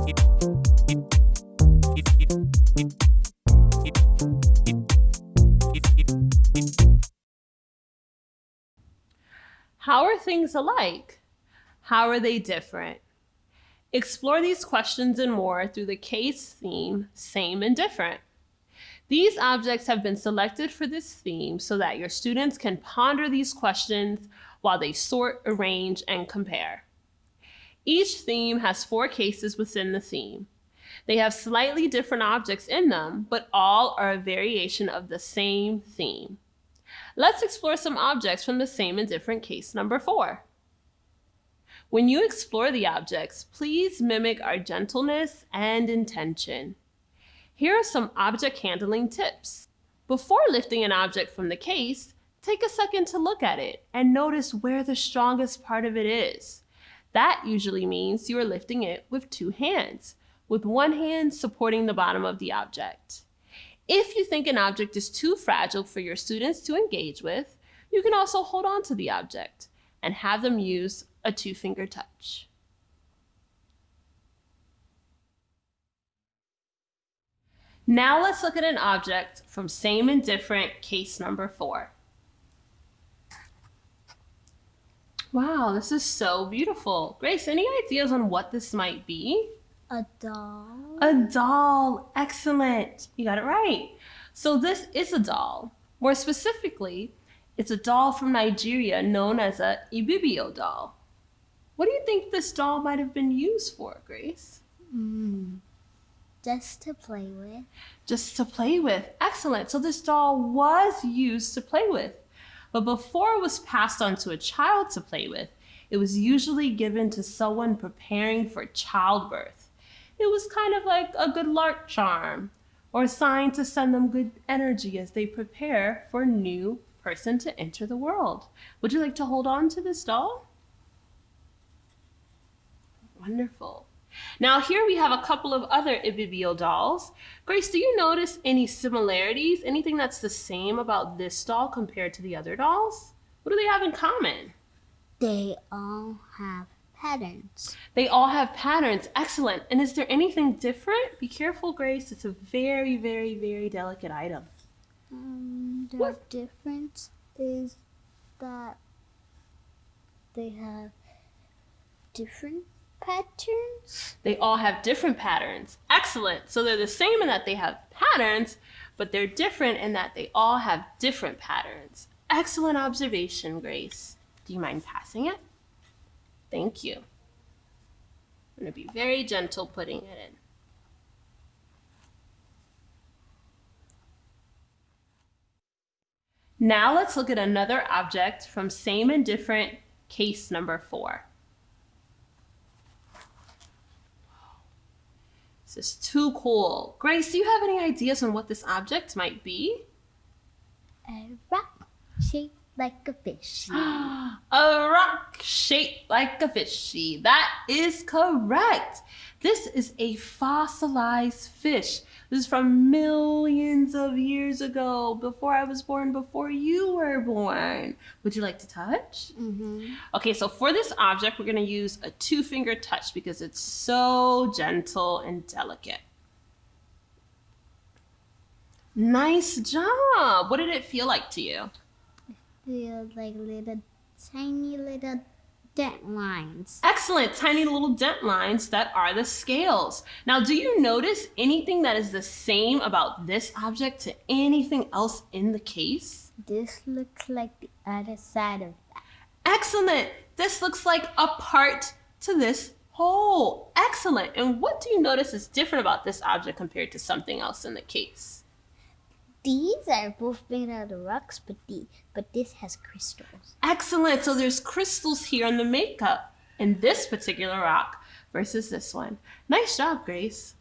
How are things alike? How are they different? Explore these questions and more through the case theme, Same and Different. These objects have been selected for this theme so that your students can ponder these questions while they sort, arrange, and compare. Each theme has 4 cases within the theme. They have slightly different objects in them, but all are a variation of the same theme. Let's explore some objects from the Same and Different case number 4. When you explore the objects, please mimic our gentleness and intention. Here are some object handling tips. Before lifting an object from the case, take a second to look at it and notice where the strongest part of it is. That usually means you are lifting it with 2 hands, with one hand supporting the bottom of the object. If you think an object is too fragile for your students to engage with, you can also hold on to the object and have them use a 2-finger touch. Now let's look at an object from Same and Different case number 4. Wow, this is so beautiful. Grace, any ideas on what this might be? A doll. A doll. Excellent. You got it right. So this is a doll. More specifically, it's a doll from Nigeria known as a Ibibio doll. What do you think this doll might have been used for, Grace? Just to play with. Just to play with. Excellent. So this doll was used to play with. But before it was passed on to a child to play with, it was usually given to someone preparing for childbirth. It was kind of like a good luck charm or a sign to send them good energy as they prepare for a new person to enter the world. Would you like to hold on to this doll? Wonderful. Now here we have a couple of other Ibibio dolls. Grace, do you notice any similarities? Anything that's the same about this doll compared to the other dolls? What do they have in common? They all have patterns. They all have patterns. Excellent. And is there anything different? Be careful, Grace. It's a very, very, very delicate item. The difference is that they have different patterns. They all have different patterns. Excellent. So they're the same in that they have patterns, but they're different in that they all have different patterns. Excellent observation, Grace. Do you mind passing it? Thank you. I'm going to be very gentle putting it in. Now let's look at another object from Same and Different case number 4. This is too cool. Grace, do you have any ideas on what this object might be? A rock shaped like a fish. A rock shaped like a fishy. That is correct. This is a fossilized fish. This is from millions of years ago, before I was born, before you were born. Would you like to touch? Okay, so for this object, we're going to use a 2-finger touch because it's so gentle and delicate. Nice job. What did it feel like to you? Feel like tiny little dent lines. Excellent. Tiny little dent lines that are the scales. Now, do you notice anything that is the same about this object to anything else in the case? This looks like the other side of that. Excellent. This looks like a part to this whole. Excellent. And what do you notice is different about this object compared to something else in the case? These are both made out of rocks, but this has crystals. Excellent. So there's crystals here in the makeup in this particular rock versus this one. Nice job, Grace.